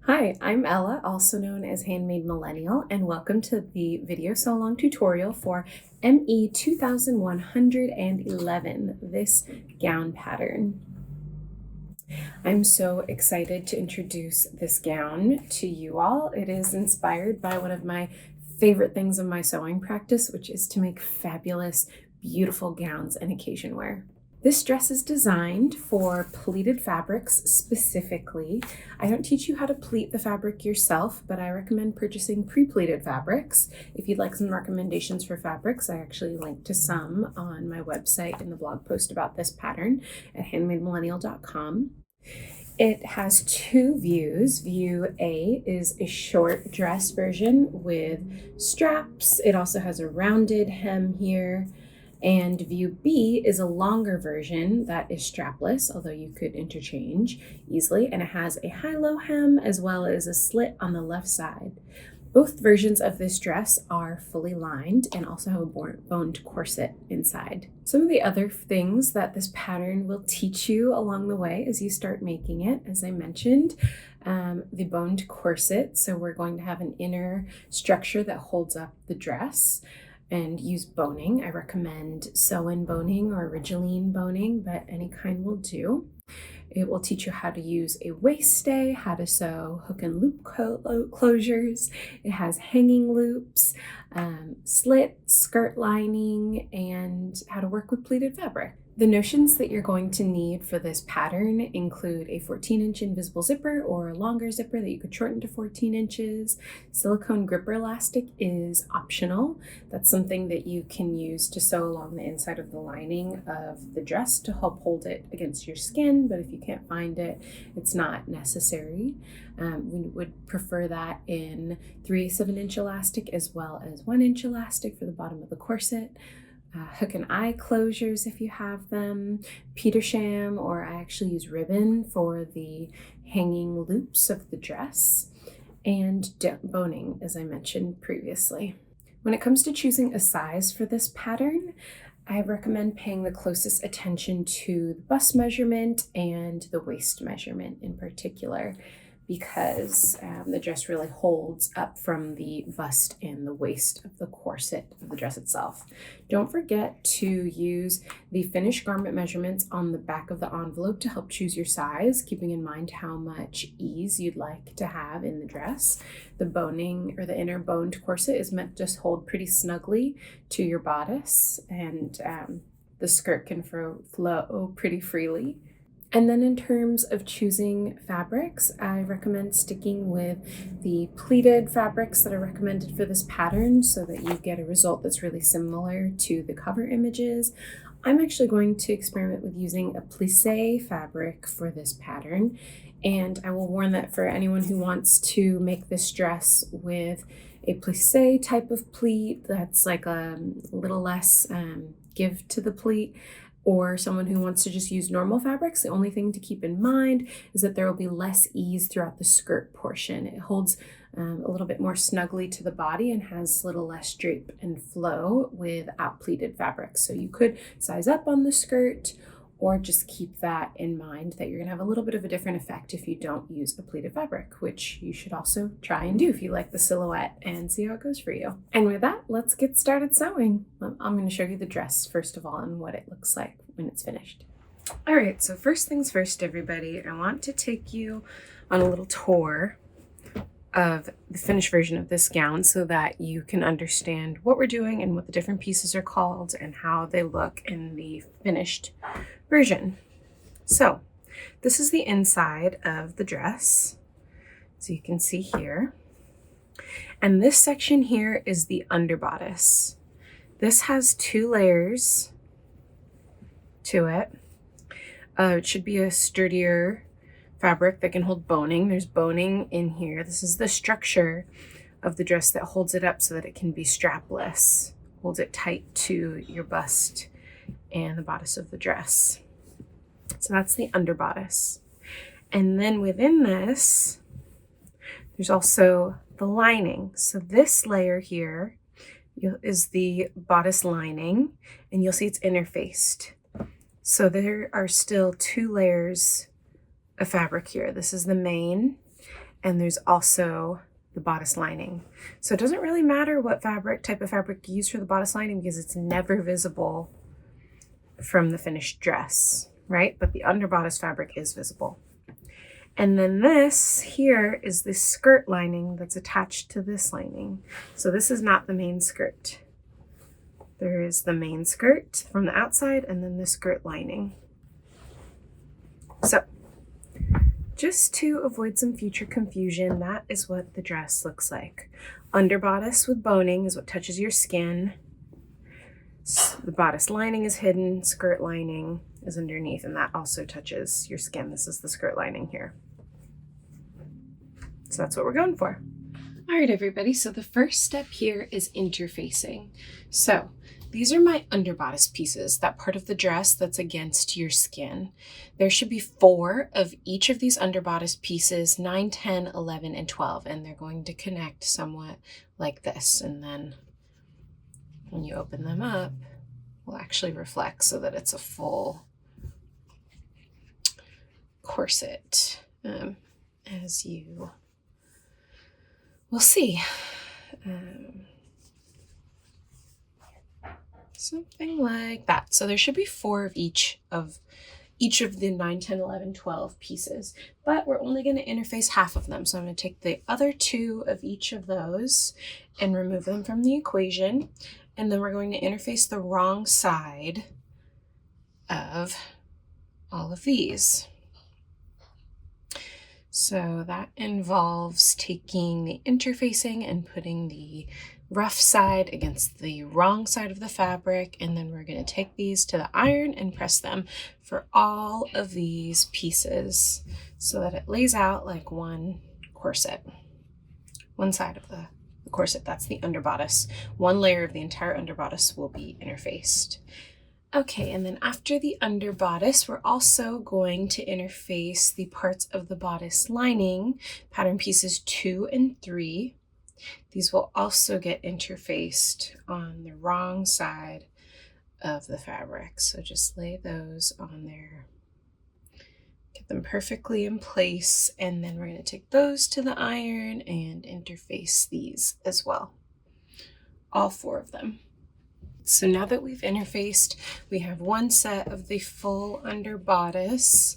Hi, I'm Ella, also known as Handmade Millennial, and welcome to the video sew along tutorial for ME2111, this gown pattern. I'm so excited to introduce this gown to you all. It is inspired by one of my favorite things in my sewing practice, which is to make fabulous, beautiful gowns and occasion wear. This dress is designed for pleated fabrics specifically. I don't teach you how to pleat the fabric yourself, but I recommend purchasing pre-pleated fabrics. If you'd like some recommendations for fabrics, I actually link to some on my website in the blog post about this pattern at handmademillennial.com. It has two views. View A is a short dress version with straps. It also has a rounded hem here. And view B is a longer version that is strapless, although you could interchange easily, and it has a high-low hem as well as a slit on the left side. Both versions of this dress are fully lined and also have a boned corset inside. Some of the other things that this pattern will teach you along the way as you start making it, as I mentioned, the boned corset. So we're going to have an inner structure that holds up the dress and use boning. I recommend sew-in boning or Ridgeline boning, but any kind will do. It will teach you how to use a waist stay, how to sew hook and loop closures. It has hanging loops, slit, skirt lining, and how to work with pleated fabric. The notions that you're going to need for this pattern include a 14-inch invisible zipper or a longer zipper that you could shorten to 14 inches. Silicone gripper elastic is optional. That's something that you can use to sew along the inside of the lining of the dress to help hold it against your skin, but if you can't find it, it's not necessary. We would prefer that in 3/8 of an inch elastic as well as 1-inch elastic for the bottom of the corset. Hook and eye closures if you have them, petersham, or I actually use ribbon for the hanging loops of the dress, and boning, as I mentioned previously. When it comes to choosing a size for this pattern, I recommend paying the closest attention to the bust measurement and the waist measurement in particular, because the dress really holds up from the bust and the waist of the corset of the dress itself. Don't forget to use the finished garment measurements on the back of the envelope to help choose your size, keeping in mind how much ease you'd like to have in the dress. The boning or the inner boned corset is meant to just hold pretty snugly to your bodice, and the skirt can flow pretty freely. And then in terms of choosing fabrics, I recommend sticking with the pleated fabrics that are recommended for this pattern so that you get a result that's really similar to the cover images. I'm actually going to experiment with using a plissé fabric for this pattern, and I will warn that for anyone who wants to make this dress with a plissé type of pleat that's like a little less give to the pleat, or someone who wants to just use normal fabrics, the only thing to keep in mind is that there will be less ease throughout the skirt portion. It holds a little bit more snugly to the body and has a little less drape and flow without pleated fabrics. So you could size up on the skirt, or just keep that in mind that you're gonna have a little bit of a different effect if you don't use a pleated fabric, which you should also try and do if you like the silhouette and see how it goes for you. And with that, let's get started sewing. I'm gonna show you the dress first of all and what it looks like when it's finished. All right, so first things first, everybody, I want to take you on a little tour of the finished version of this gown so that you can understand what we're doing and what the different pieces are called and how they look in the finished version. So this is the inside of the dress, so you can see here. And this section here is the underbodice. This has 2 layers to it. It should be a sturdier fabric that can hold boning. There's boning in here. This is the structure of the dress that holds it up so that it can be strapless. Holds it tight to your bust and the bodice of the dress. So that's the underbodice. And then within this, there's also the lining. So this layer here is the bodice lining, and you'll see it's interfaced. So there are still 2 layers of fabric here. This is the main, and there's also the bodice lining. So it doesn't really matter what type of fabric you use for the bodice lining because it's never visible from the finished dress, right? But the underbodice fabric is visible. And then this here is the skirt lining that's attached to this lining. So this is not the main skirt. There is the main skirt from the outside and then the skirt lining. So just to avoid some future confusion, that is what the dress looks like. Underbodice with boning is what touches your skin. The bodice lining is hidden, skirt lining is underneath, and that also touches your skin. This is the skirt lining here. So that's what we're going for. All right, everybody. So the first step here is interfacing. So these are my underbodice pieces, that part of the dress that's against your skin. There should be 4 of each of these underbodice pieces, 9, 10, 11, and 12, and they're going to connect somewhat like this. And then when you open them up, will actually reflect so that it's a full corset, as you will see. Something like that. So there should be 4 of each of the 9, 10, 11, 12 pieces, but we're only going to interface half of them. So I'm going to take the other 2 of each of those and remove them from the equation. And then we're going to interface the wrong side of all of these. So that involves taking the interfacing and putting the rough side against the wrong side of the fabric, and then we're going to take these to the iron and press them for all of these pieces so that it lays out like one corset. One side of the corset, that's the underbodice. One layer of the entire underbodice will be interfaced. Okay, and then after the underbodice, we're also going to interface the parts of the bodice lining, pattern pieces 2 and 3. These will also get interfaced on the wrong side of the fabric. So just lay those on there, get them perfectly in place, and then we're going to take those to the iron and interface these as well. All 4 of them. So now that we've interfaced, we have one set of the full underbodice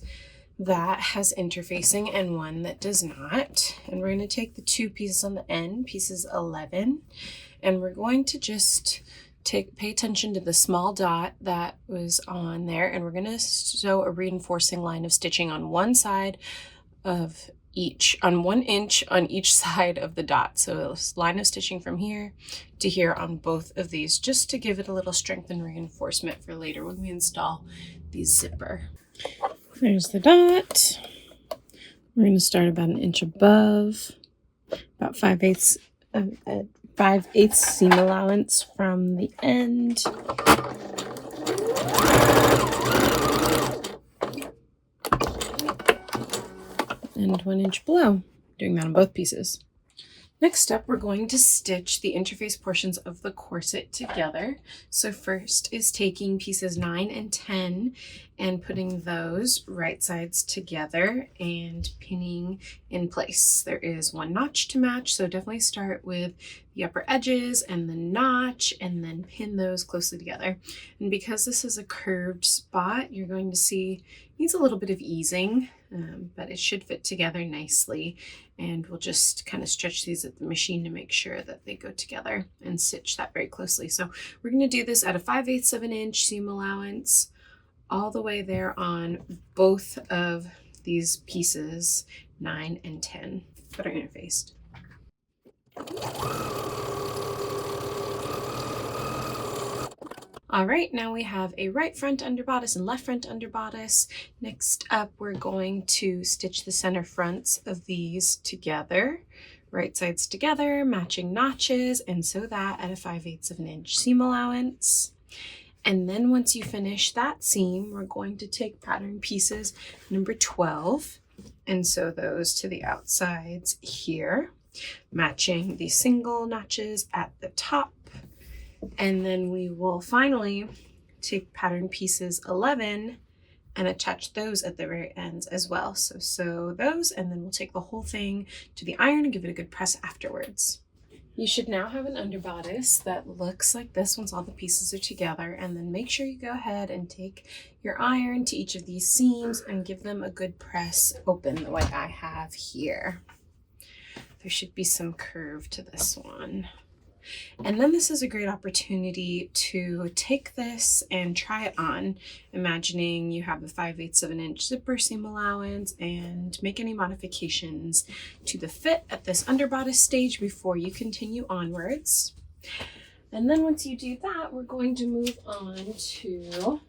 that has interfacing and one that does not. And we're going to take the 2 pieces on the end, pieces 11, and we're going to just pay attention to the small dot that was on there, and we're going to sew a reinforcing line of stitching on one side of each, on 1 inch on each side of the dot. So a line of stitching from here to here on both of these, just to give it a little strength and reinforcement for later when we install the zipper. There's the dot. We're going to start about 1 inch above, about 5/8 seam allowance from the end. And 1 inch below, doing that on both pieces. Next up, we're going to stitch the interface portions of the corset together. So first is taking pieces 9 and 10 and putting those right sides together and pinning in place. There is 1 notch to match, so definitely start with the upper edges and the notch and then pin those closely together. And because this is a curved spot, you're going to see it needs a little bit of easing, but it should fit together nicely. And we'll just kind of stretch these at the machine to make sure that they go together and stitch that very closely. So we're going to do this at a 5/8 of an inch seam allowance all the way there on both of these pieces 9 and 10 that are interfaced. All right, now we have a right front underbodice and left front underbodice. Next up, we're going to stitch the center fronts of these together, right sides together, matching notches, and sew that at a 5/8 of an inch seam allowance. And then once you finish that seam, we're going to take pattern pieces number 12 and sew those to the outsides here, matching the single notches at the top. And then we will finally take pattern pieces 11 and attach those at the very ends as well. So sew those, and then we'll take the whole thing to the iron and give it a good press afterwards. You should now have an underbodice that looks like this once all the pieces are together, and then make sure you go ahead and take your iron to each of these seams and give them a good press open the way I have here. There should be some curve to this one. And then this is a great opportunity to take this and try it on, imagining you have a 5/8 of an inch zipper seam allowance, and make any modifications to the fit at this underbodice stage before you continue onwards. And then once you do that, we're going to move on to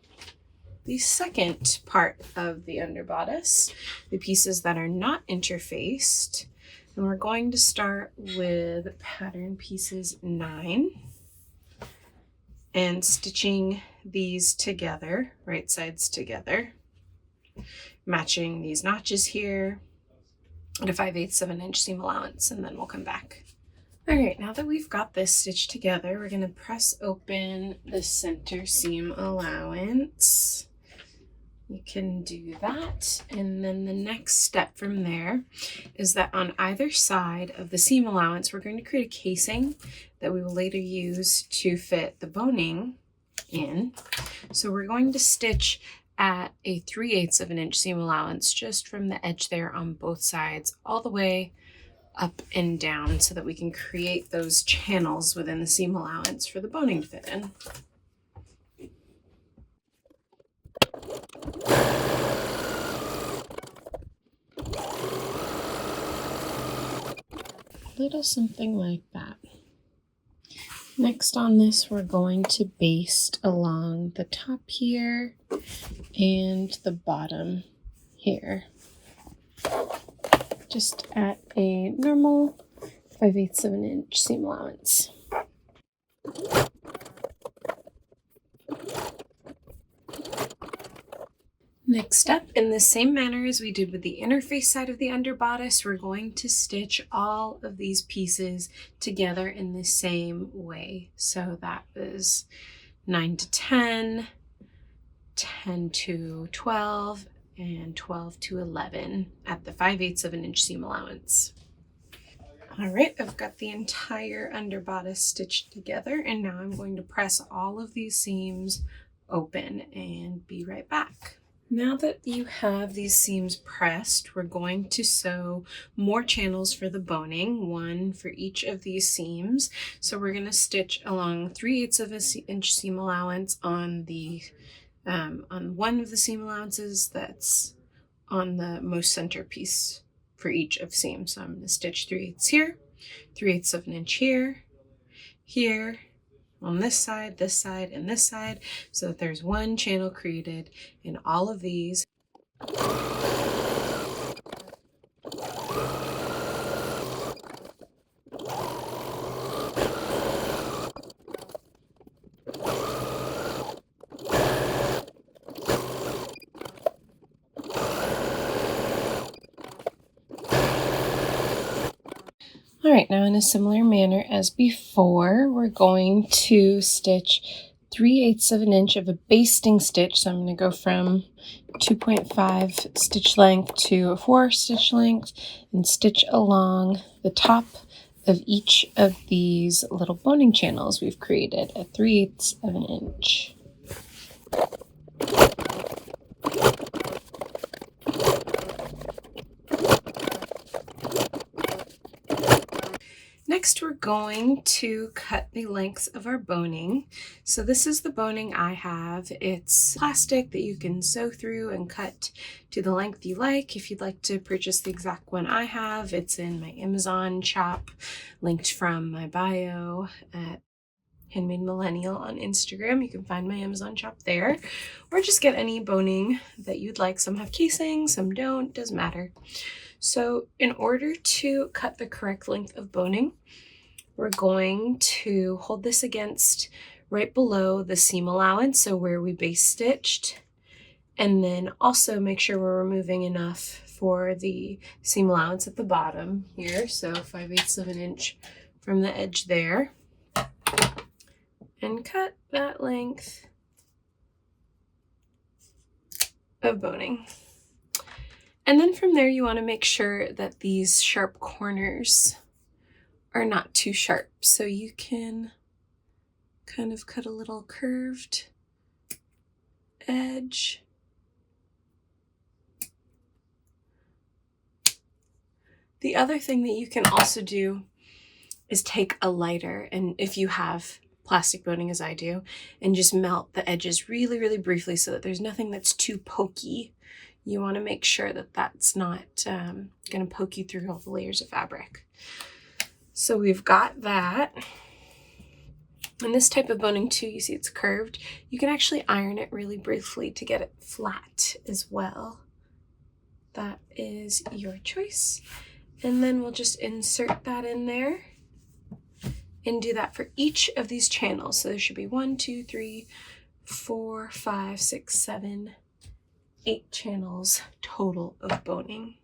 the second part of the underbodice, the pieces that are not interfaced. And we're going to start with pattern pieces 9 and stitching these together, right sides together, matching these notches here at a 5/8 of an inch seam allowance, and then we'll come back. All right, now that we've got this stitched together, we're going to press open the center seam allowance. You can do that, and then the next step from there is that on either side of the seam allowance, we're going to create a casing that we will later use to fit the boning in. So we're going to stitch at a 3/8 of an inch seam allowance just from the edge there on both sides all the way up and down so that we can create those channels within the seam allowance for the boning to fit in. Little something like that. Next on this, we're going to baste along the top here and the bottom here, just at a normal 5/8 of an inch seam allowance. Next up, in the same manner as we did with the interface side of the underbodice, we're going to stitch all of these pieces together in the same way. So that was 9 to 10, 10 to 12, and 12 to 11 at the 5/8 of an inch seam allowance. All right, I've got the entire underbodice stitched together, and now I'm going to press all of these seams open and be right back. Now that you have these seams pressed, we're going to sew more channels for the boning, one for each of these seams. So we're going to stitch along 3/8 of an inch seam allowance on the on one of the seam allowances that's on the most center piece for each of seams. So I'm going to stitch 3/8 here, 3/8 of an inch here, here, on this side, and this side, so that there's one channel created in all of these. All right, now in a similar manner as before, we're going to stitch 3/8 of an inch of a basting stitch. So I'm going to go from 2.5 stitch length to a 4 stitch length and stitch along the top of each of these little boning channels we've created at 3/8 of an inch. Next, we're going to cut the lengths of our boning. So this is the boning I have. It's plastic that you can sew through and cut to the length you like. If you'd like to purchase the exact one I have, it's in my Amazon shop, linked from my bio at Handmade Millennial on Instagram. You can find my Amazon shop there, or just get any boning that you'd like. Some have casing, some don't, doesn't matter. So in order to cut the correct length of boning, we're going to hold this against right below the seam allowance, so where we base stitched, and then also make sure we're removing enough for the seam allowance at the bottom here, so 5/8 of an inch from the edge there, and cut that length of boning. And then from there, you want to make sure that these sharp corners are not too sharp. So you can kind of cut a little curved edge. The other thing that you can also do is take a lighter, and if you have plastic boning as I do, and just melt the edges really, really briefly so that there's nothing that's too pokey. You want to make sure that that's not going to poke you through all the layers of fabric. So we've got that. And this type of boning too, you see it's curved. You can actually iron it really briefly to get it flat as well. That is your choice. And then we'll just insert that in there and do that for each of these channels. So there should be 1, 2, 3, 4, 5, 6, 7, 8 channels total of boning.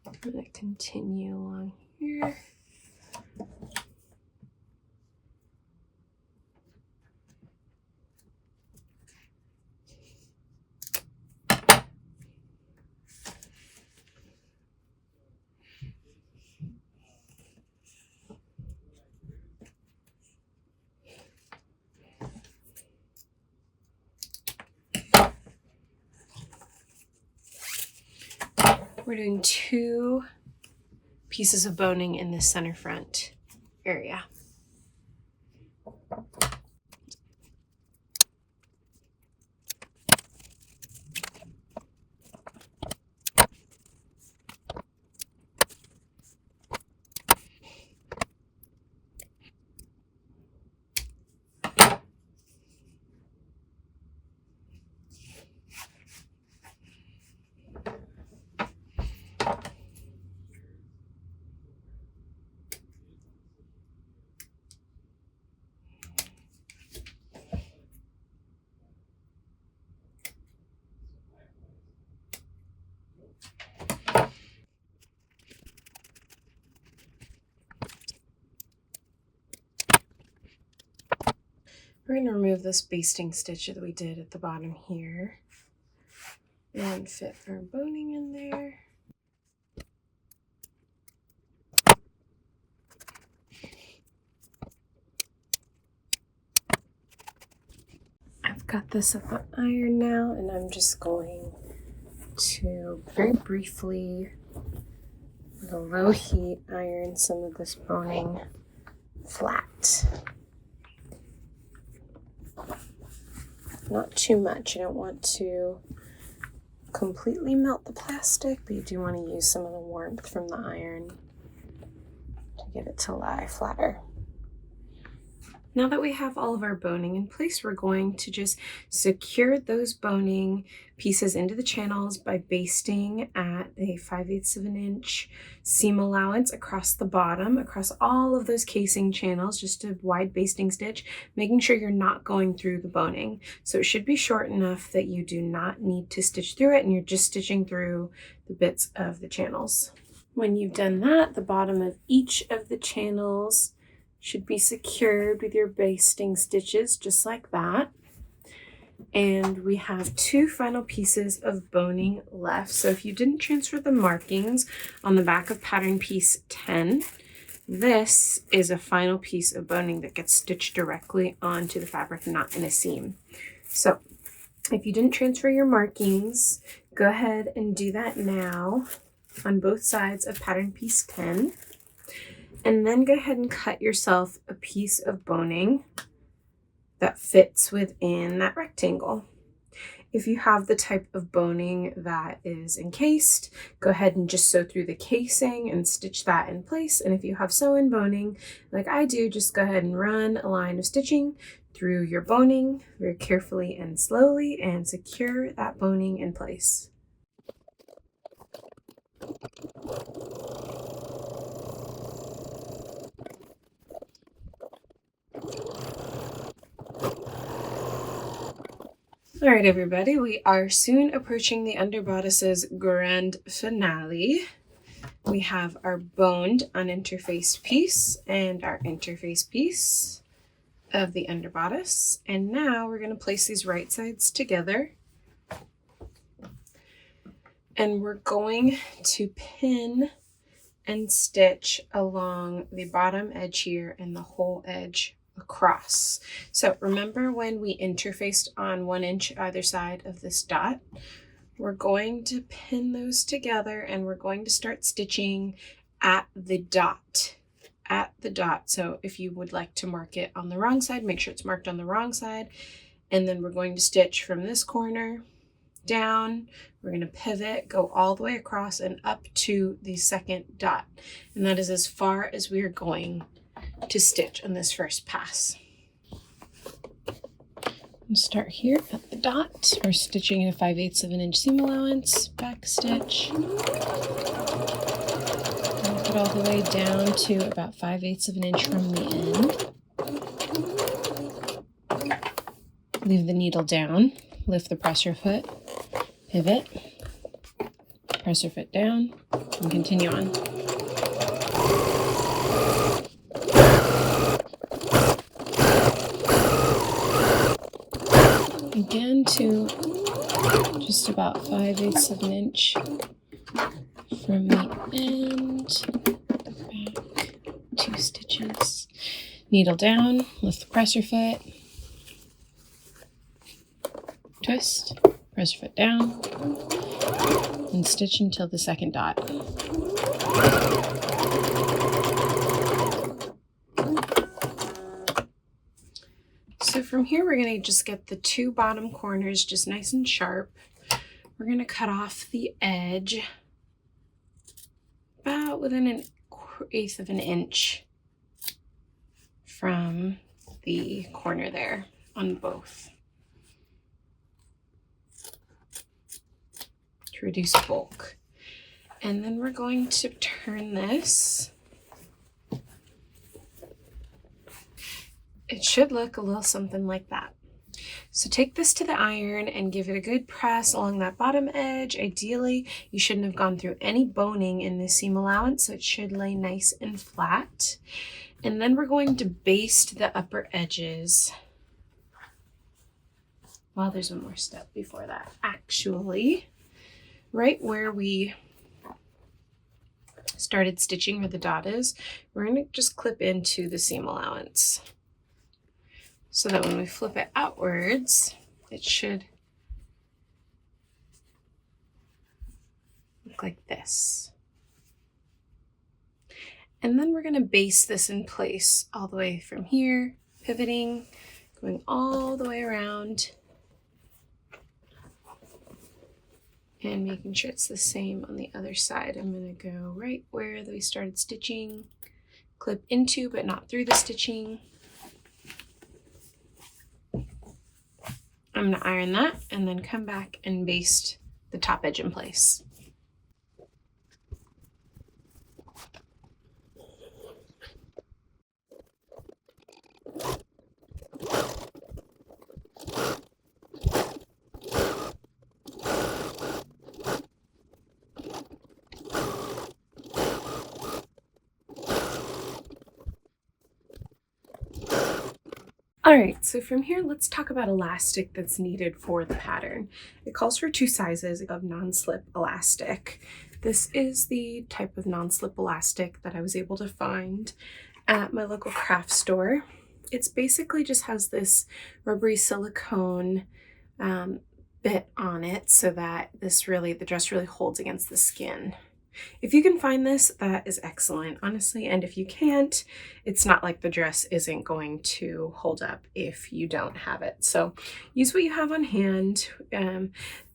I'm going to continue along here. We're doing 2 pieces of boning in this center front area. We're going to remove this basting stitch that we did at the bottom here and fit our boning in there. I've got this at the iron now, and I'm just going to very briefly, with a low heat, iron some of this boning flat. Not too much. You don't want to completely melt the plastic, but you do want to use some of the warmth from the iron to get it to lie flatter. Now that we have all of our boning in place, we're going to just secure those boning pieces into the channels by basting at a 5/8 of an inch seam allowance across the bottom, across all of those casing channels, just a wide basting stitch, making sure you're not going through the boning. So it should be short enough that you do not need to stitch through it, and you're just stitching through the bits of the channels. When you've done that, the bottom of each of the channels should be secured with your basting stitches, just like that. And we have 2 final pieces of boning left. So if you didn't transfer the markings on the back of pattern piece 10, this is a final piece of boning that gets stitched directly onto the fabric, not in a seam. So if you didn't transfer your markings, go ahead and do that now on both sides of pattern piece 10. And then go ahead and cut yourself a piece of boning that fits within that rectangle. If you have the type of boning that is encased, go ahead and just sew through the casing and stitch that in place. And if you have sew-in boning, like I do, just go ahead and run a line of stitching through your boning very carefully and slowly and secure that boning in place. All right, everybody, we are soon approaching the underbodice's grand finale. We have our boned uninterfaced piece and our interface piece of the underbodice. And now we're going to place these right sides together. And we're going to pin and stitch along the bottom edge here and the whole edge across. So remember when we interfaced on 1 inch either side of this dot? We're going to pin those together and we're going to start stitching at the dot. At the dot. So if you would like to mark it on the wrong side, make sure it's marked on the wrong side. And then we're going to stitch from this corner down. We're going to pivot, go all the way across and up to the second dot. And that is as far as we are going to stitch on this first pass. We'll start here at the dot. We're stitching at a 5/8 of an inch seam allowance, back stitch. It all the way down to about 5/8 of an inch from the end. Leave the needle down, lift the presser foot, pivot, presser foot down, and continue on. Again to just about 5/8 of an inch from the end, back 2 stitches, needle down, lift the presser foot, twist, presser foot down, and stitch until the second dot. So from here, we're going to just get the 2 bottom corners just nice and sharp. We're going to cut off the edge about within 1/8 of an inch from the corner there on both to reduce bulk. And then we're going to turn this. It should look a little something like that. So take this to the iron and give it a good press along that bottom edge. Ideally, you shouldn't have gone through any boning in the seam allowance, so it should lay nice and flat. And then we're going to baste the upper edges. Well, there's one more step before that. Actually, right where we started stitching where the dot is, we're going to just clip into the seam allowance, so that when we flip it outwards, it should look like this. And then we're going to baste this in place all the way from here, pivoting, going all the way around, and making sure it's the same on the other side. I'm going to go right where we started stitching, clip into but not through the stitching. I'm going to iron that and then come back and baste the top edge in place. All right, so from here, let's talk about elastic that's needed for the pattern. It calls for 2 sizes of non-slip elastic. This is the type of non-slip elastic that I was able to find at my local craft store. It's basically just has this rubbery silicone bit on it so that the dress really holds against the skin. If you can find this, that is excellent, honestly. And if you can't, it's not like the dress isn't going to hold up if you don't have it. So use what you have on hand.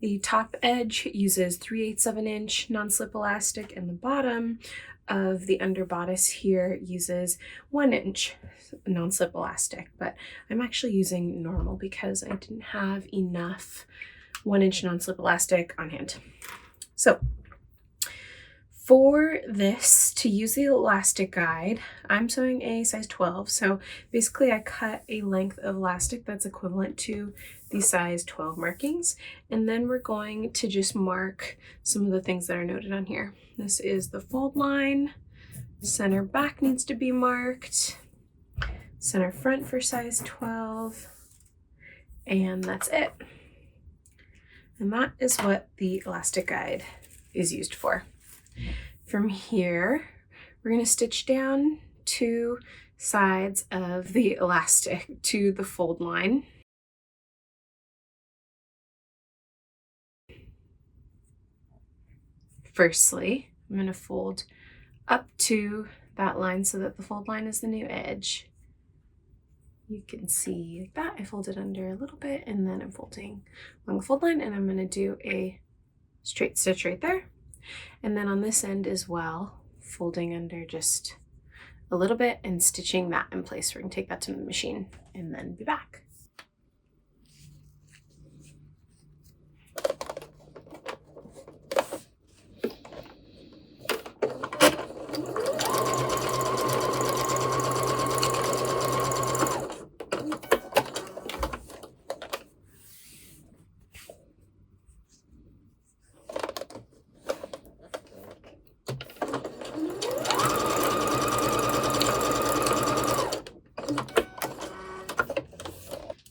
The top edge uses 3/8 of an inch non-slip elastic, and the bottom of the underbodice here uses 1 inch non-slip elastic. But I'm actually using normal because I didn't have enough 1 inch non-slip elastic on hand. So for this, to use the elastic guide, I'm sewing a size 12. So basically I cut a length of elastic that's equivalent to the size 12 markings. And then we're going to just mark some of the things that are noted on here. This is the fold line, center back needs to be marked, center front for size 12, and that's it. And that is what the elastic guide is used for. From here, we're going to stitch down 2 sides of the elastic to the fold line. Firstly, I'm going to fold up to that line so that the fold line is the new edge. You can see like that. I folded under a little bit and then I'm folding along the fold line, and I'm going to do a straight stitch right there. And then on this end as well, folding under just a little bit and stitching that in place. We're going to take that to the machine and then be back.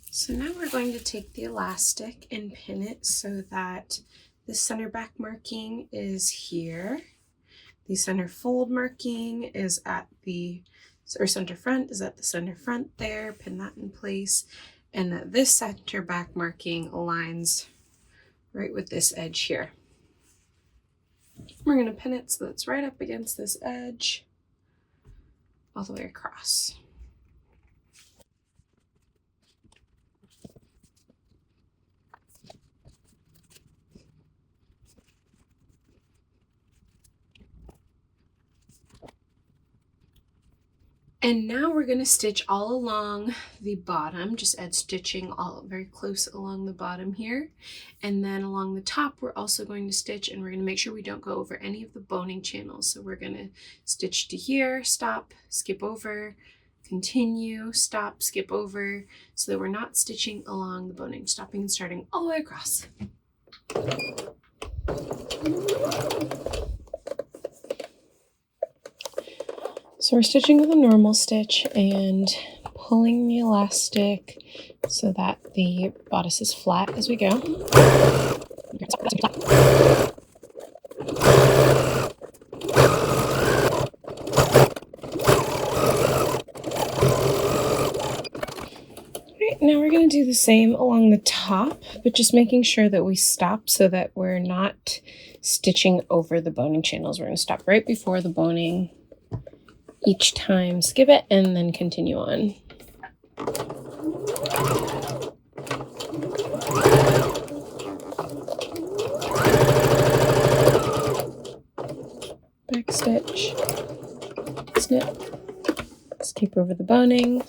So now we're going to take the elastic and pin it so that the center back marking is here. The center fold marking is at the, or center front is at the center front there, pin that in place. And that this center back marking aligns right with this edge here. We're going to pin it so it's right up against this edge all the way across. And now we're going to stitch all along the bottom, just add stitching all very close along the bottom here. And then along the top, we're also going to stitch, and we're going to make sure we don't go over any of the boning channels. So we're going to stitch to here, stop, skip over, continue, stop, skip over, so that we're not stitching along the boning, stopping and starting all the way across. So we're stitching with a normal stitch and pulling the elastic so that the bodice is flat as we go. Alright, now we're going to do the same along the top, but just making sure that we stop so that we're not stitching over the boning channels. We're going to stop right before the boning each time, skip it, and then continue on. Back stitch, snip, skip over the boning,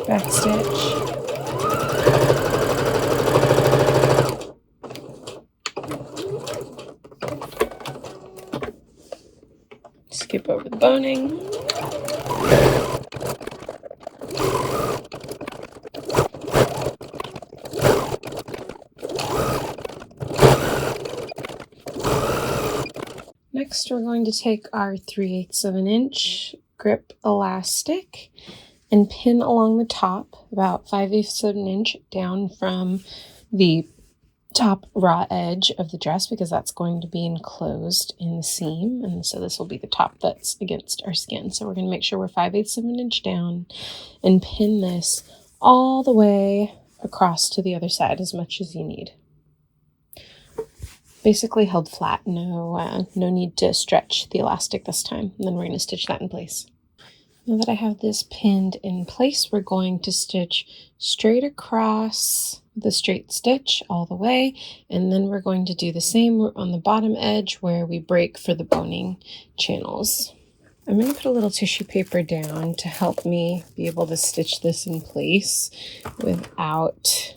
back stitch, skip over the boning, next we're going to take our 3/8 of an inch grip elastic and pin along the top about 5/8 of an inch down from the top raw edge of the dress, because that's going to be enclosed in the seam, and so this will be the top that's against our skin. So we're going to make sure we're 5/8 of an inch down and pin this all the way across to the other side as much as you need. Basically held flat, no need to stretch the elastic this time, and then we're going to stitch that in place. Now that I have this pinned in place, we're going to stitch straight across the straight stitch all the way, and then we're going to do the same on the bottom edge where we break for the boning channels. I'm going to put a little tissue paper down to help me be able to stitch this in place without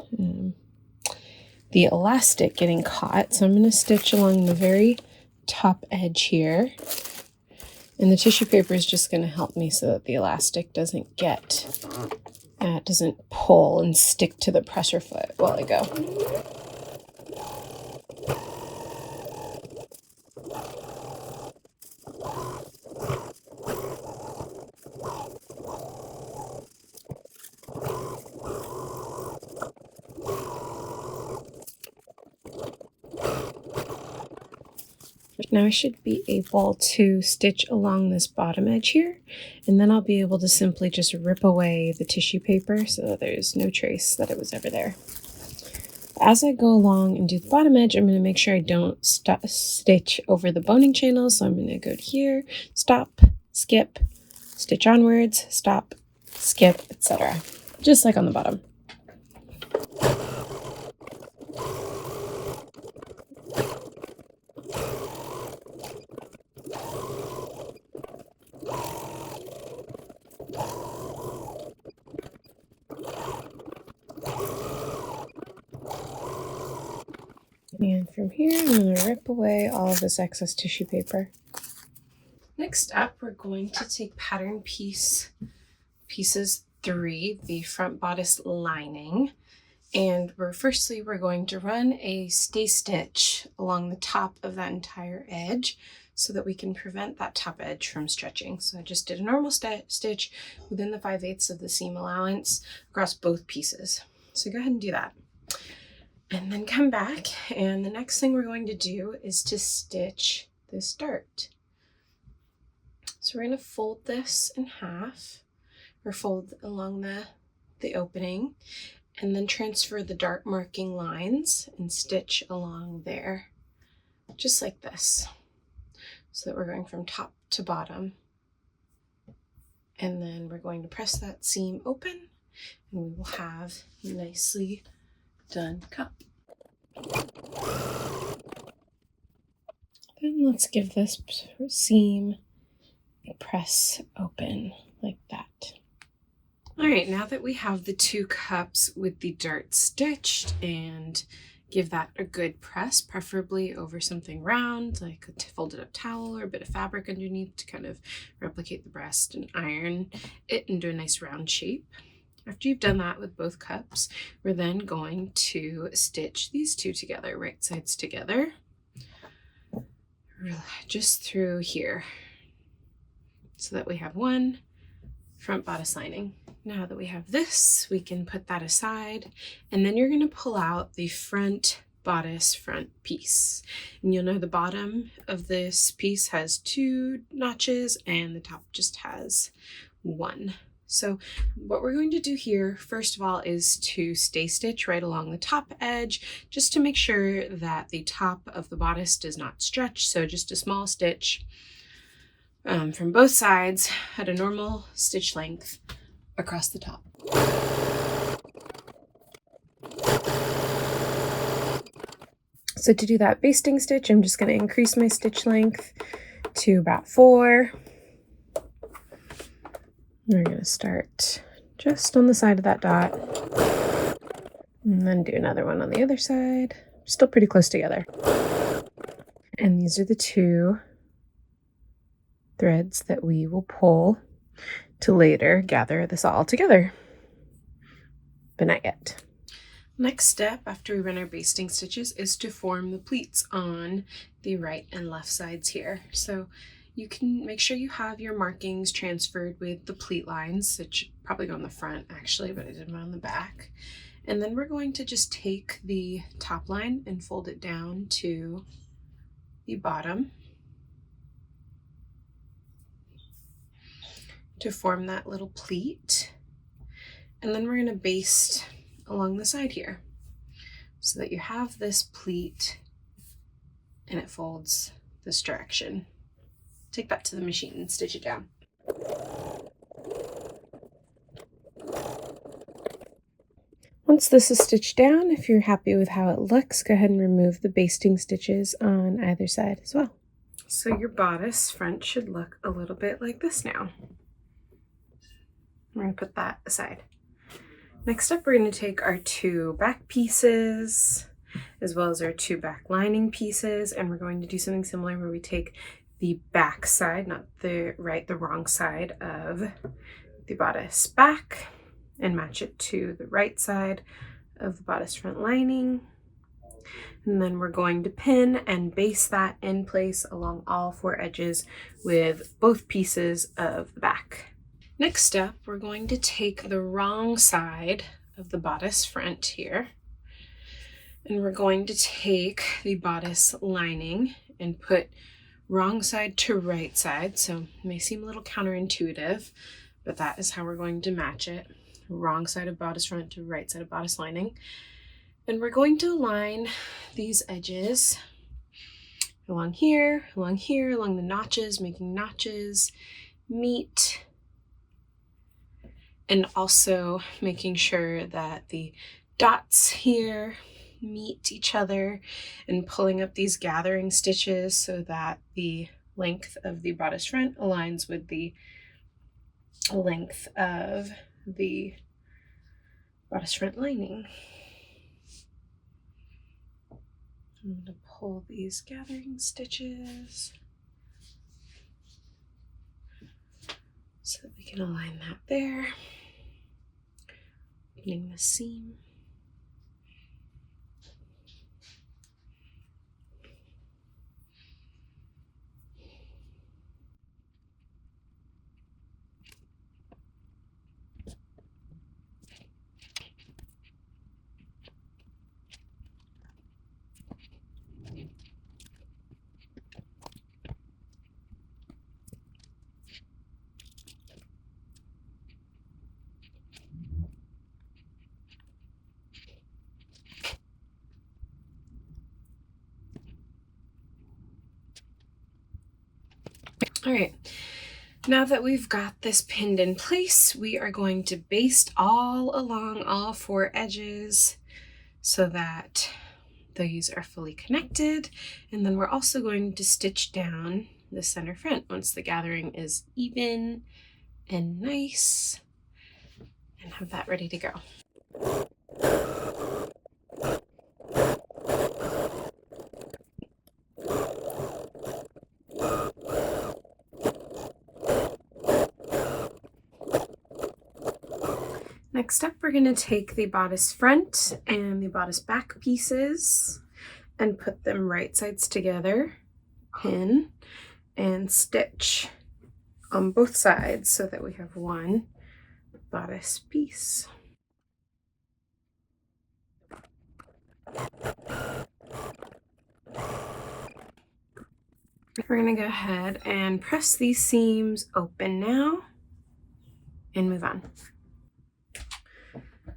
the elastic getting caught. So I'm going to stitch along the very top edge here. And the tissue paper is just going to help me so that the elastic doesn't doesn't pull and stick to the presser foot while I go. Now I should be able to stitch along this bottom edge here, and then I'll be able to simply just rip away the tissue paper so that there's no trace that it was ever there. As I go along and do the bottom edge, I'm going to make sure I don't stitch over the boning channel. So I'm going to go to here, stop, skip, stitch onwards, stop, skip, etc. Just like on the bottom. And from here, I'm going to rip away all of this excess tissue paper. Next up, we're going to take pattern pieces 3, the front bodice lining. And we're going to run a stay stitch along the top of that entire edge so that we can prevent that top edge from stretching. So I just did a normal stitch within the 5/8 of the seam allowance across both pieces. So go ahead and do that. And then come back, and the next thing we're going to do is to stitch this dart. So we're going to fold this in half, or fold along the opening, and then transfer the dart marking lines and stitch along there, just like this. So that we're going from top to bottom. And then we're going to press that seam open, and we will have a nicely done cup. Then let's give this seam a press open like that. All right, now that we have the 2 cups with the dart stitched, and give that a good press, preferably over something round, like a folded up towel or a bit of fabric underneath to kind of replicate the breast, and iron it into a nice round shape. After you've done that with both cups, we're then going to stitch these 2 together, right sides together, just through here, so that we have one front bodice lining. Now that we have this, we can put that aside, and then you're going to pull out the front bodice front piece. And you'll know the bottom of this piece has 2 notches and the top just has 1. So what we're going to do here, first of all, is to stay stitch right along the top edge, just to make sure that the top of the bodice does not stretch. So just a small stitch from both sides at a normal stitch length across the top. So to do that basting stitch, I'm just going to increase my stitch length to about 4. We're going to start just on the side of that dot, and then do another one on the other side, still pretty close together. And these are the 2 threads that we will pull to later gather this all together, but not yet. Next step after we run our basting stitches is to form the pleats on the right and left sides here. So you can make sure you have your markings transferred with the pleat lines, which probably go on the front actually, but I did them on the back. And then we're going to just take the top line and fold it down to the bottom to form that little pleat. And then we're going to baste along the side here so that you have this pleat and it folds this direction. Take that to the machine and stitch it down. Once this is stitched down, if you're happy with how it looks, go ahead and remove the basting stitches on either side as well. So your bodice front should look a little bit like this now. I'm going to put that aside. Next up, we're going to take our 2 back pieces as well as our 2 back lining pieces, and we're going to do something similar where we take the back side, not the wrong side of the bodice back, and match it to the right side of the bodice front lining. And then we're going to pin and baste that in place along all 4 edges with both pieces of the back. Next step, we're going to take the wrong side of the bodice front here, and we're going to take the bodice lining and put wrong side to right side, so it may seem a little counterintuitive, but that is how we're going to match it. Wrong side of bodice front to right side of bodice lining. And we're going to align these edges along here, along the notches, making notches meet, and also making sure that the dots here meet each other, and pulling up these gathering stitches so that the length of the bodice front aligns with the length of the bodice front lining. I'm going to pull these gathering stitches so that we can align that there, opening the seam. All right, now that we've got this pinned in place, we are going to baste all along all 4 edges so that these are fully connected. And then we're also going to stitch down the center front once the gathering is even and nice, and have that ready to go. Next up, we're going to take the bodice front and the bodice back pieces and put them right sides together, pin, and stitch on both sides so that we have one bodice piece. We're going to go ahead and press these seams open now and move on.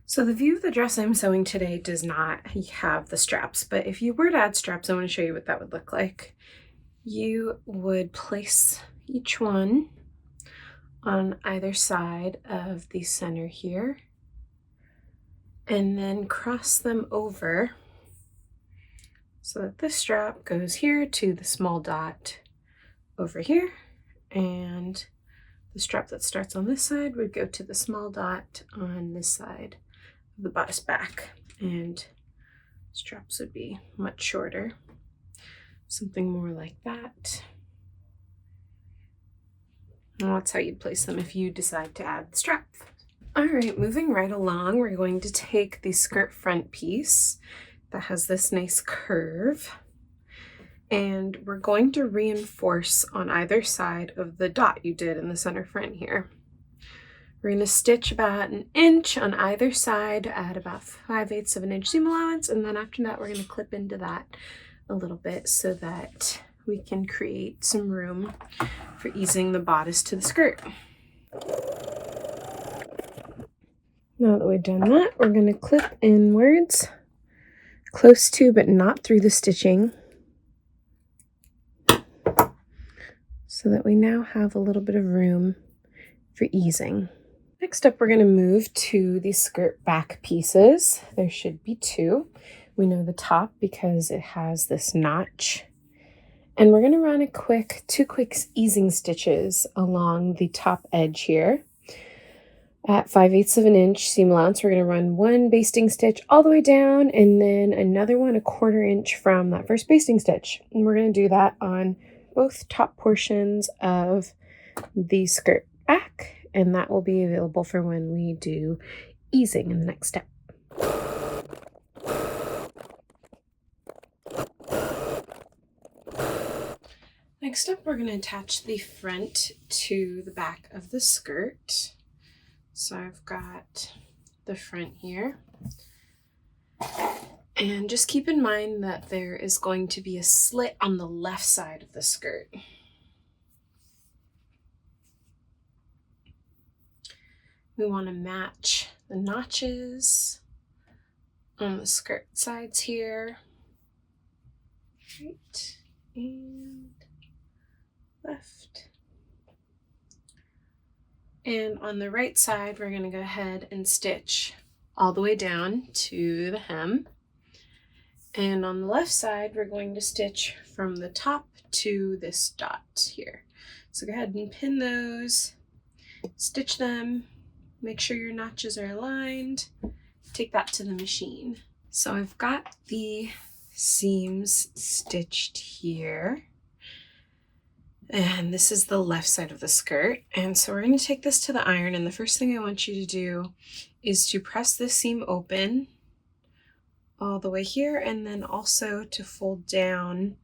So the view of the dress I'm sewing today does not have the straps, but if you were to add straps, I want to show you what that would look like. You would place each one on either side of the center here, and then cross them over so that this strap goes here to the small dot over here, and the strap that starts on this side would go to the small dot on this side of the bodice back, and straps would be much shorter, something more like that. And that's how you'd place them if you decide to add the strap. All right, moving right along, we're going to take the skirt front piece that has this nice curve, and we're going to reinforce on either side of the dot you did in the center front here. We're going to stitch about 1 inch on either side at about 5/8 of an inch seam allowance, and then after that we're going to clip into that a little bit so that we can create some room for easing the bodice to the skirt. Now that we've done that, we're going to clip inwards, close to but not through the stitching, so that we now have a little bit of room for easing. Next up, we're going to move to the skirt back pieces. There should be 2. We know the top because it has this notch. And we're going to run 2 quick easing stitches along the top edge here. At 5/8 of an inch seam allowance, we're going to run 1 basting stitch all the way down, and then another one 1/4 inch from that first basting stitch. And we're going to do that on both top portions of the skirt back, and that will be available for when we do easing in the next step. Next up, we're going to attach the front to the back of the skirt. So I've got the front here, And just keep in mind that there is going to be a slit on the left side of the skirt. We want to match the notches on the skirt sides here. Right and left. And on the right side, we're going to go ahead and stitch all the way down to the hem. And on the left side, we're going to stitch from the top to this dot here. So go ahead and pin those, stitch them, make sure your notches are aligned, take that to the machine. So I've got the seams stitched here. And this is the left side of the skirt. And so we're going to take this to the iron. And the first thing I want you to do is to press the seam open all the way here, and then also to fold down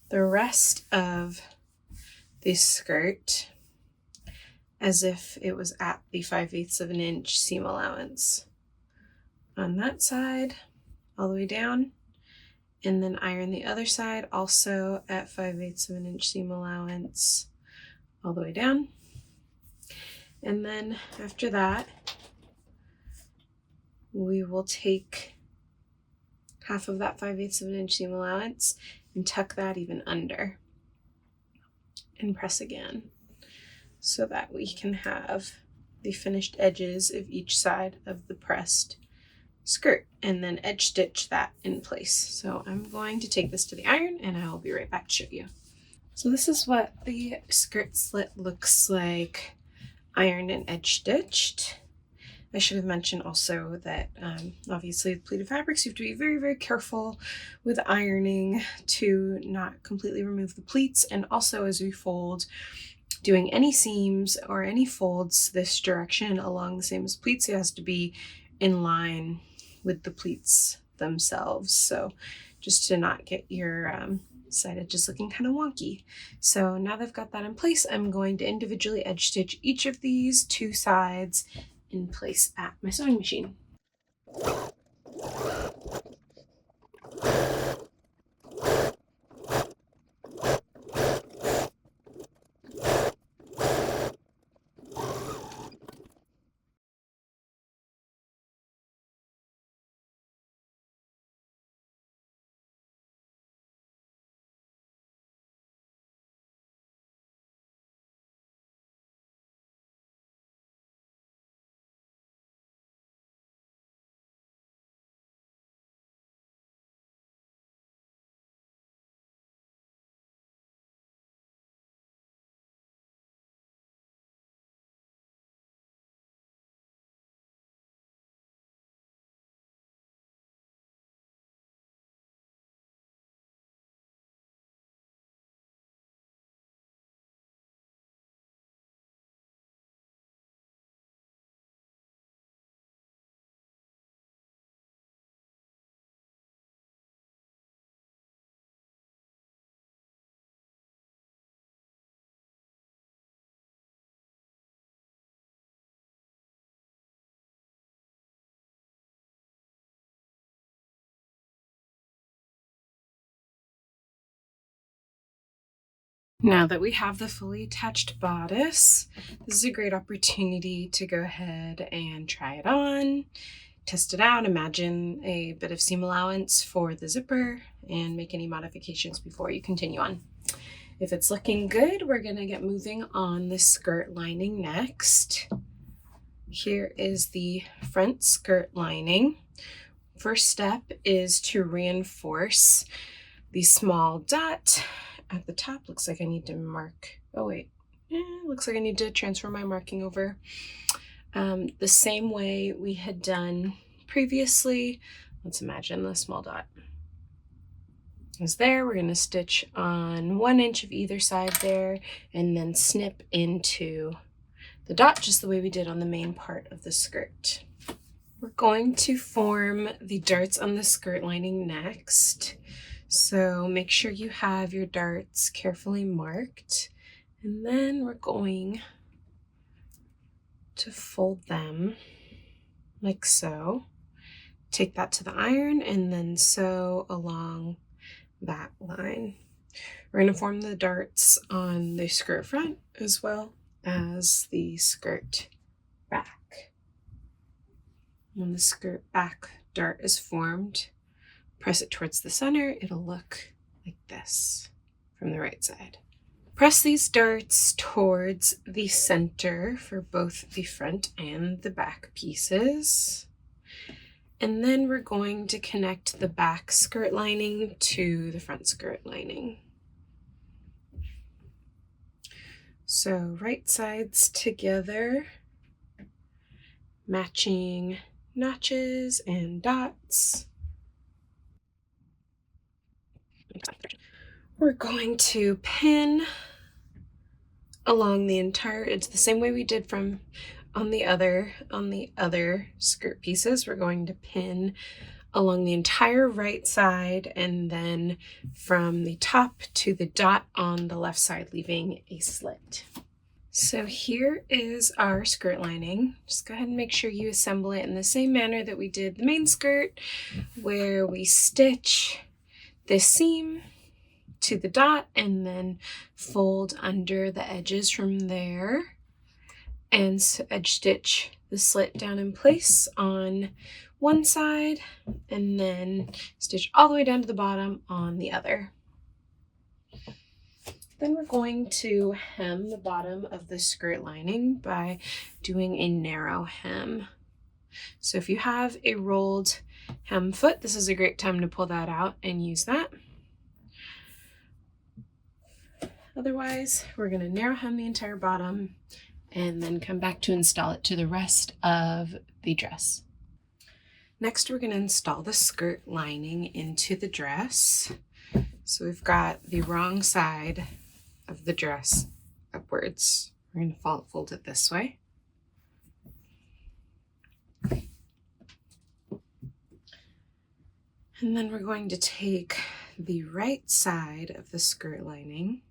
the rest of this skirt as if it was at the 5/8 of an inch seam allowance on that side all the way down, and then iron the other side also at 5/8 of an inch seam allowance all the way down. And then after that, we will take half of that 5/8 of an inch seam allowance and tuck that even under and press again so that we can have the finished edges of each side of the pressed skirt, and then edge stitch that in place. So I'm going to take this to the iron and I will be right back to show you. So this is what the skirt slit looks like ironed and edge stitched. I should have mentioned also that obviously with pleated fabrics, you have to be very, very careful with ironing to not completely remove the pleats. And also as we fold, doing any seams or any folds this direction along the same as pleats, it has to be in line with the pleats themselves. So just to not get your side edges looking kind of wonky. So now that I've got that in place, I'm going to individually edge stitch each of these two sides in place at my sewing machine. Now that we have the fully attached bodice, this is a great opportunity to go ahead and try it on, test it out, imagine a bit of seam allowance for the zipper, and make any modifications before you continue on. If it's looking good, we're gonna get moving on the skirt lining next. Here is the front skirt lining. First step is to reinforce the small dot at the top. Looks like I need to mark, oh wait, looks like I need to transfer my marking over. The same way we had done previously. Let's imagine the small dot is there. We're gonna stitch on 1 inch of either side there and then snip into the dot just the way we did on the main part of the skirt. We're going to form the darts on the skirt lining next. So make sure you have your darts carefully marked, and then we're going to fold them like so. take that to the iron and then sew along that line. We're going to form the darts on the skirt front as well as the skirt back. When the skirt back dart is formed, press it towards the center. It'll look like this from the right side. Press these darts towards the center for both the front and the back pieces. And then we're going to connect the back skirt lining to the front skirt lining. So right sides together, matching notches and dots. We're going to pin along the entire, it's the same way we did from on the other skirt pieces. We're going to pin along the entire right side and then from the top to the dot on the left side, leaving a slit. So here is our skirt lining. Just go ahead and make sure you assemble it in the same manner that we did the main skirt, where we stitch this seam to the dot and then fold under the edges from there and edge stitch the slit down in place on one side and then stitch all the way down to the bottom on the other. Then we're going to hem the bottom of the skirt lining by doing a narrow hem. So if you have a rolled hem foot, this is a great time to pull that out and use that. Otherwise, we're going to narrow hem the entire bottom and then come back to install it to the rest of the dress. Next, we're going to install the skirt lining into the dress. So we've got the wrong side of the dress upwards. We're going to fold it this way. And then we're going to take the right side of the skirt lining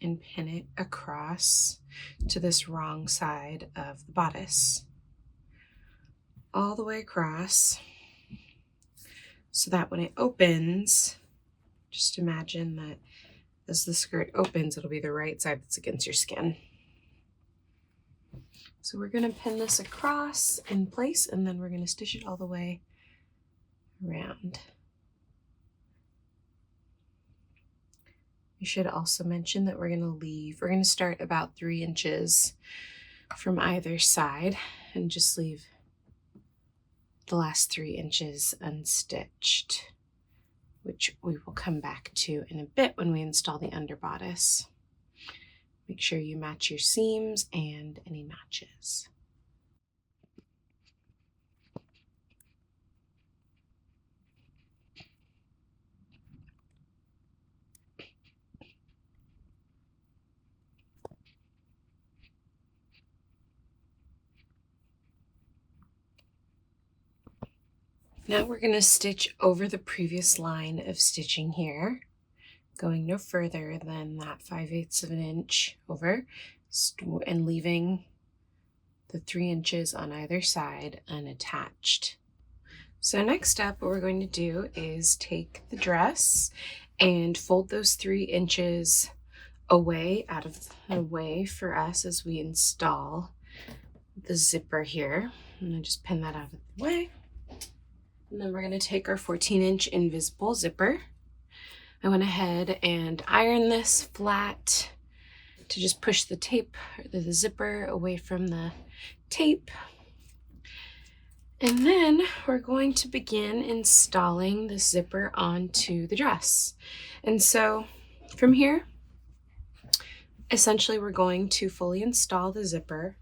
and pin it across to this wrong side of the bodice. All the way across, so that when it opens, just imagine that as the skirt opens, it'll be the right side that's against your skin. So we're going to pin this across in place and then we're going to stitch it all the way around. I should also mention that we're going to start about 3 inches from either side and just leave the last 3 inches unstitched, which we will come back to in a bit when we install the underbodice. Make sure you match your seams and any notches. Now we're going to stitch over the previous line of stitching here, going no further than that 5/8 of an inch over and leaving the 3 inches on either side unattached. So next up, what we're going to do is take the dress and fold those 3 inches away out of the way for us as we install the zipper here. I'm going to just pin that out of the way. And then we're going to take our 14-inch invisible zipper. I went ahead and ironed this flat to just push the tape, or the zipper away from the tape. And then we're going to begin installing the zipper onto the dress. And so from here, essentially we're going to fully install the zipper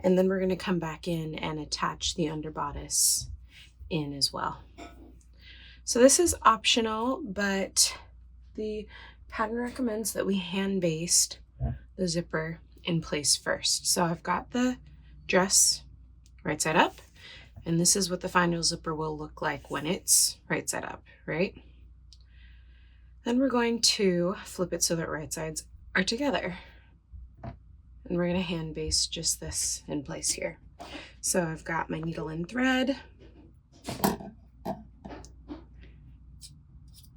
and then we're going to come back in and attach the underbodice in as well. So this is optional, but the pattern recommends that we hand baste the zipper in place first. So I've got the dress right side up, and this is what the final zipper will look like when it's right side up, right? Then we're going to flip it so that right sides are together. And we're going to hand baste just this in place here. So I've got my needle and thread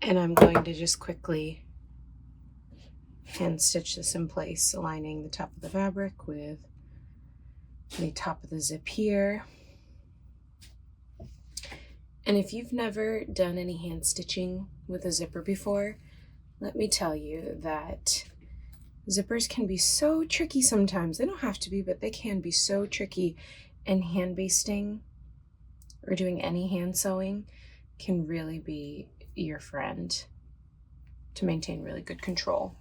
And I'm going to just quickly hand stitch this in place, aligning the top of the fabric with the top of the zip here. And if you've never done any hand stitching with a zipper before, let me tell you that zippers can be so tricky sometimes. They don't have to be, but they can be so tricky, and hand basting or doing any hand sewing can really be your friend to maintain really good control.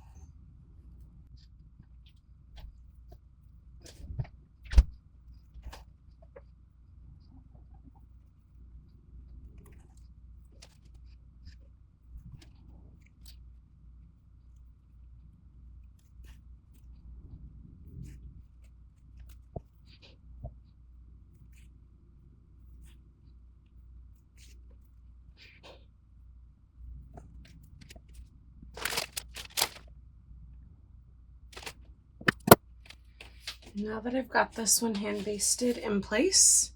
Now that I've got this one hand basted in place,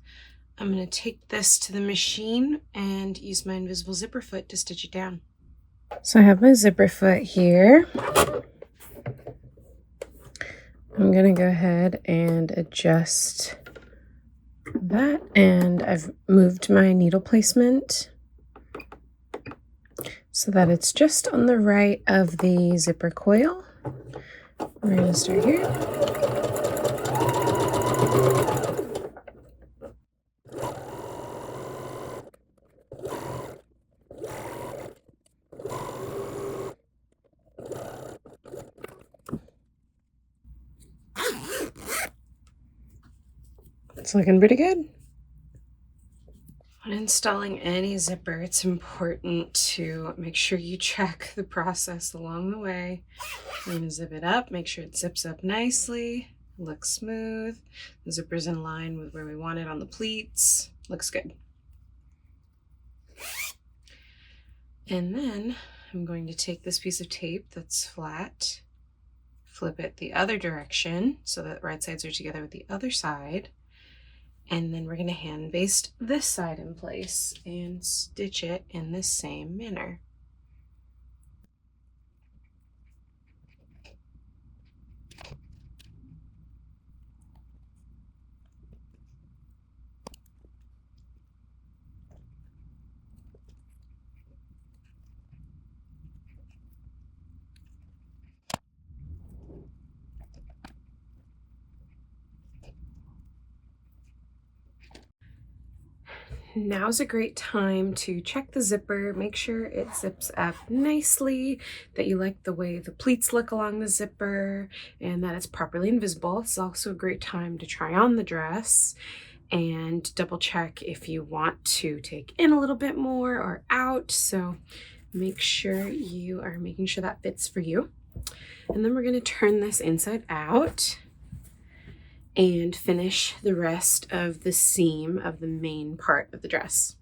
I'm going to take this to the machine and use my invisible zipper foot to stitch it down. So I have my zipper foot here. I'm going to go ahead and adjust that, and I've moved my needle placement so that it's just on the right of the zipper coil. We're going to start here. It's looking pretty good. When installing any zipper, it's important to make sure you check the process along the way. We're going to zip it up, make sure it zips up nicely, looks smooth. The zipper's in line with where we want it on the pleats. Looks good. And then I'm going to take this piece of tape that's flat, flip it the other direction so that right sides are together with the other side. And then we're going to hand baste this side in place and stitch it in the same manner. Now's a great time to check the zipper, make sure it zips up nicely, that you like the way the pleats look along the zipper, and that it's properly invisible. It's also a great time to try on the dress and double check if you want to take in a little bit more or out. So make sure you are making sure that fits for you. And then we're going to turn this inside out and finish the rest of the seam of the main part of the dress.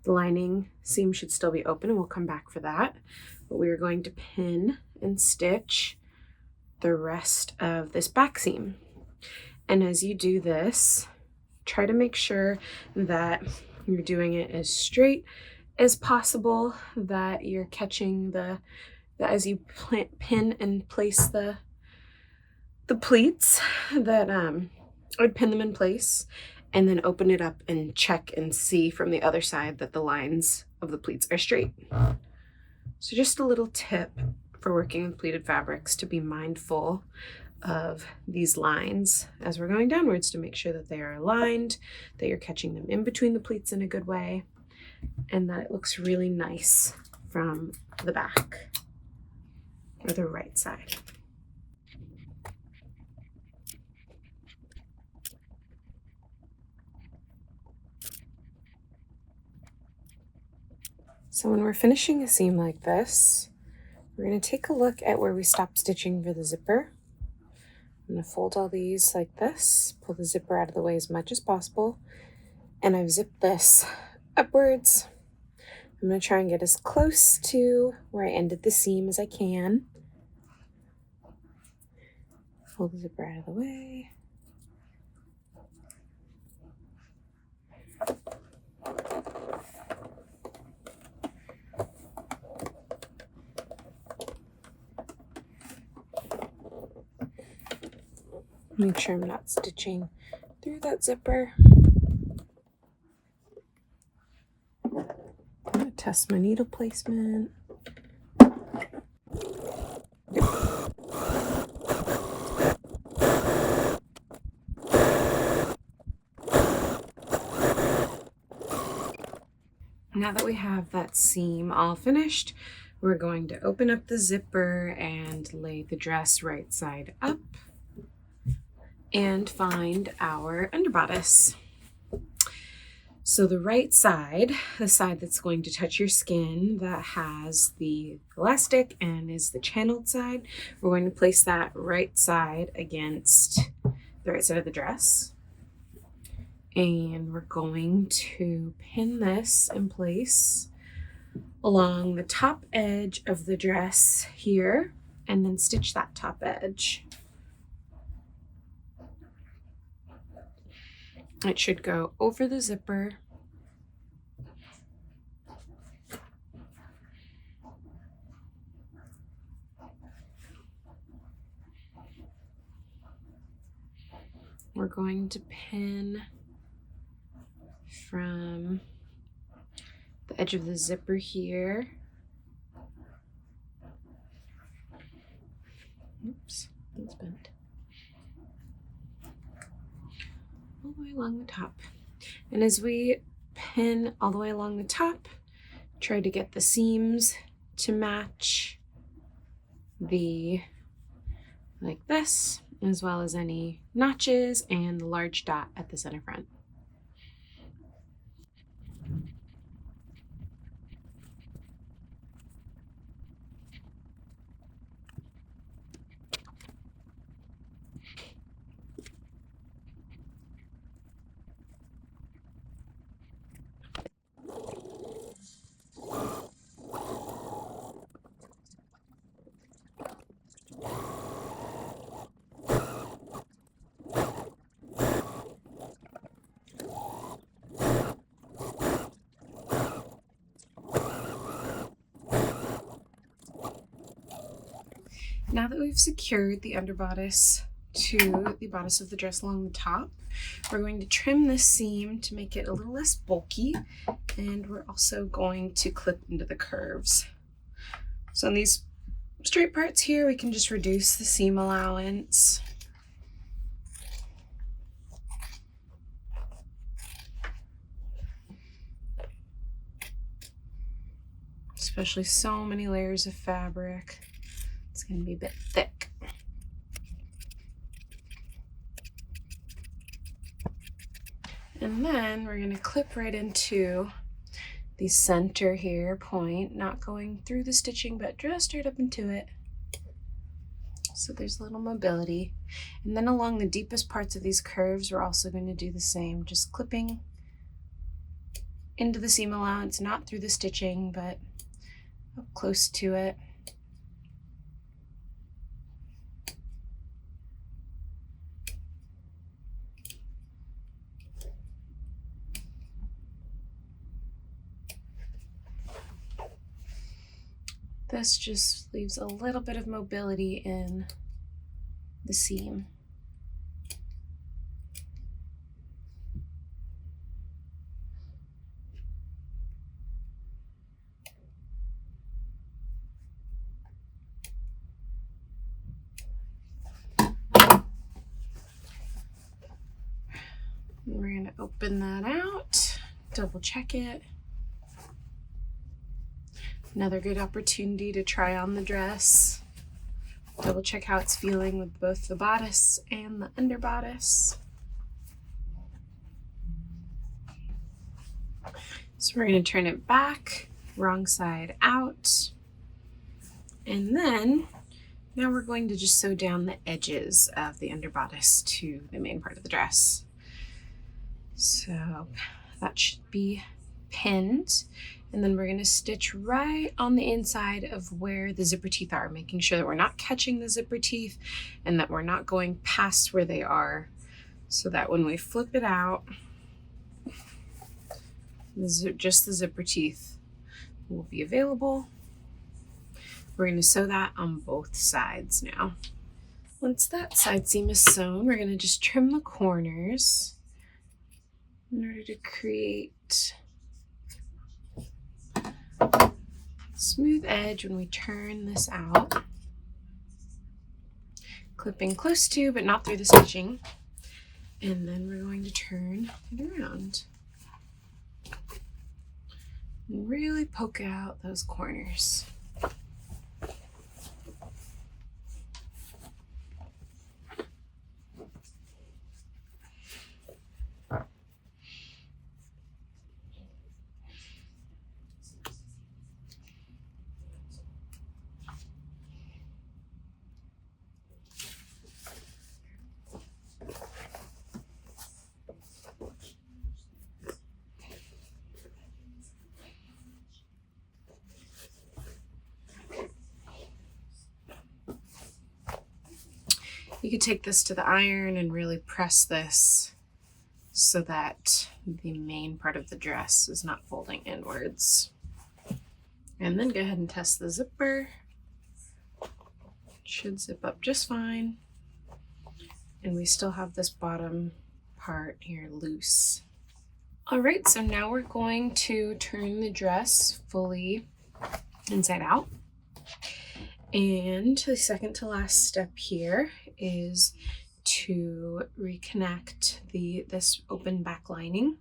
The lining seam should still be open, and we'll come back for that. But we are going to pin and stitch the rest of this back seam. And as you do this, try to make sure that you're doing it as straight as possible, that you're catching that as you pin and place the pleats, that I'd pin them in place and then open it up and check and see from the other side that the lines of the pleats are straight. So just a little tip for working with pleated fabrics, to be mindful of these lines as we're going downwards, to make sure that they are aligned, that you're catching them in between the pleats in a good way, and that it looks really nice from the back or the right side. So when we're finishing a seam like this, we're going to take a look at where we stopped stitching for the zipper. I'm going to fold all these like this, pull the zipper out of the way as much as possible, and I've zipped this upwards. I'm going to try and get as close to where I ended the seam as I can. Pull the zipper out of the way. Make sure I'm not stitching through that zipper. I'm gonna test my needle placement. Now that we have that seam all finished, we're going to open up the zipper and lay the dress right side up and find our underbodice. So the right side, the side that's going to touch your skin, that has the elastic and is the channeled side, we're going to place that right side against the right side of the dress. And we're going to pin this in place along the top edge of the dress here, and then stitch that top edge. It should go over the zipper. We're going to pin from the edge of the zipper here. Oops, that's bent. All the way along the top. And as we pin all the way along the top, try to get the seams to match like this, as well as any notches and the large dot at the center front. Now that we've secured the underbodice to the bodice of the dress along the top, we're going to trim this seam to make it a little less bulky, and we're also going to clip into the curves. So in these straight parts here, we can just reduce the seam allowance. Especially so many layers of fabric. It's going to be a bit thick. And then we're going to clip right into the center here point, not going through the stitching, but just right up into it. So there's a little mobility. And then along the deepest parts of these curves, we're also going to do the same, just clipping into the seam allowance, not through the stitching, but up close to it. This just leaves a little bit of mobility in the seam. We're going to open that out, double check it. Another good opportunity to try on the dress. Double check how it's feeling with both the bodice and the underbodice. So we're going to turn it back, wrong side out. And then now we're going to just sew down the edges of the underbodice to the main part of the dress. So that should be pinned. And then we're going to stitch right on the inside of where the zipper teeth are, making sure that we're not catching the zipper teeth and that we're not going past where they are, so that when we flip it out, just the zipper teeth will be available. We're going to sew that on both sides now. Once that side seam is sewn, we're going to just trim the corners in order to create a smooth edge when we turn this out. Clipping close to, but not through the stitching. And then we're going to turn it around and really poke out those corners. You could take this to the iron and really press this so that the main part of the dress is not folding inwards. And then go ahead and test the zipper. It should zip up just fine. And we still have this bottom part here loose. All right, so now we're going to turn the dress fully inside out. And the second to last step here is to reconnect this open back lining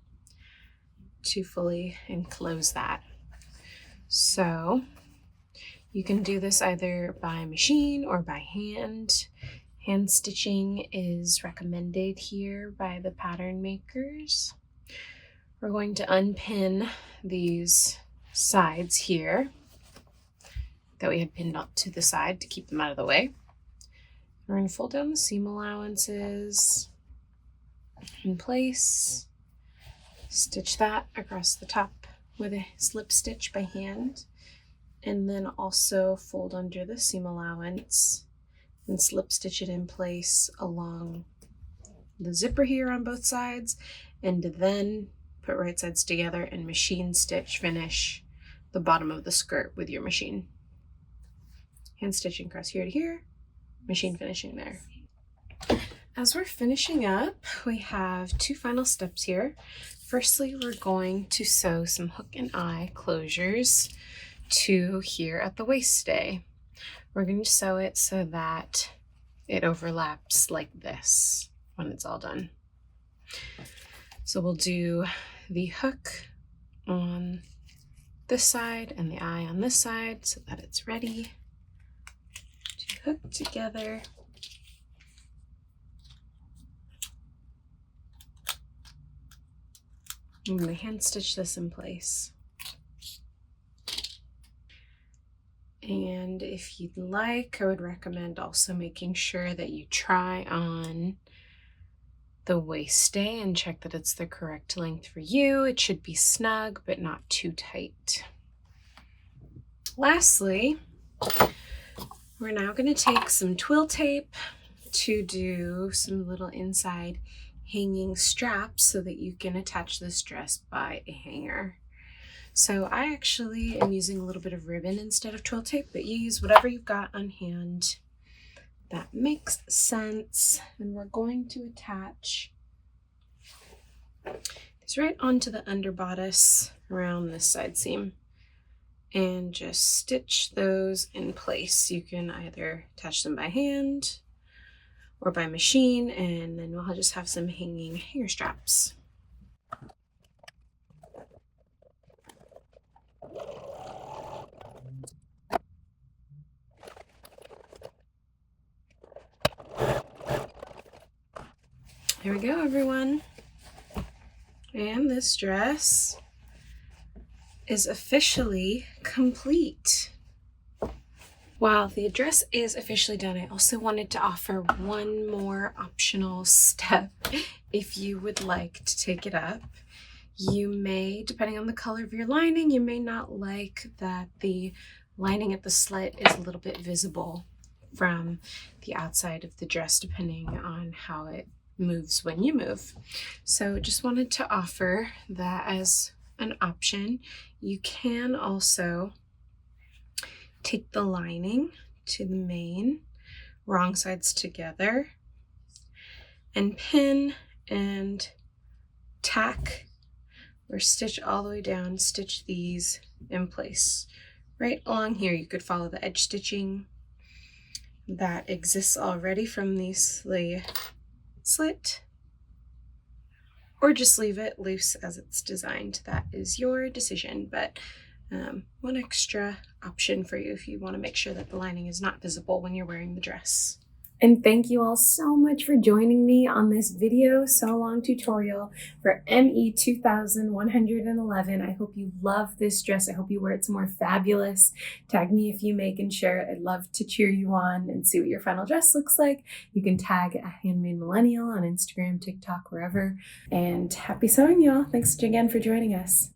to fully enclose that. So you can do this either by machine or by hand. Hand stitching is recommended here by the pattern makers. We're going to unpin these sides here that we had pinned up to the side to keep them out of the way. We're going to fold down the seam allowances in place, stitch that across the top with a slip stitch by hand, and then also fold under the seam allowance and slip stitch it in place along the zipper here on both sides, and then put right sides together and machine stitch finish the bottom of the skirt with your machine. Hand stitching across here to here, machine finishing there. As we're finishing up, we have two final steps here. Firstly, we're going to sew some hook and eye closures to here at the waist stay. We're going to sew it so that it overlaps like this when it's all done. So we'll do the hook on this side and the eye on this side so that it's ready to hook together. I'm going to hand stitch this in place. And if you'd like, I would recommend also making sure that you try on the waist stay and check that it's the correct length for you. It should be snug, but not too tight. Lastly, we're now going to take some twill tape to do some little inside hanging straps so that you can attach this dress by a hanger. So I actually am using a little bit of ribbon instead of twill tape, but you use whatever you've got on hand. That makes sense. And we're going to attach these right onto the under bodice around this side seam and just stitch those in place. You can either attach them by hand or by machine, and then we'll just have some hanging hanger straps. There we go, everyone. And this dress is officially complete. While the dress is officially done, I also wanted to offer one more optional step. If you would like to take it up, you may, depending on the color of your lining, you may not like that the lining at the slit is a little bit visible from the outside of the dress, depending on how it moves when you move. So just wanted to offer that as an option. You can also take the lining to the main wrong sides together and pin and tack or stitch all the way down, stitch these in place. Right along here, you could follow the edge stitching that exists already from the slit, or just leave it loose as it's designed. That is your decision, but one extra option for you if you want to make sure that the lining is not visible when you're wearing the dress. And thank you all so much for joining me on this video sew along tutorial for ME2111. I hope you love this dress. I hope you wear it somewhere fabulous. Tag me if you make and share it. I'd love to cheer you on and see what your final dress looks like. You can tag a Handmade Millennial on Instagram, TikTok, wherever. And happy sewing, y'all. Thanks again for joining us.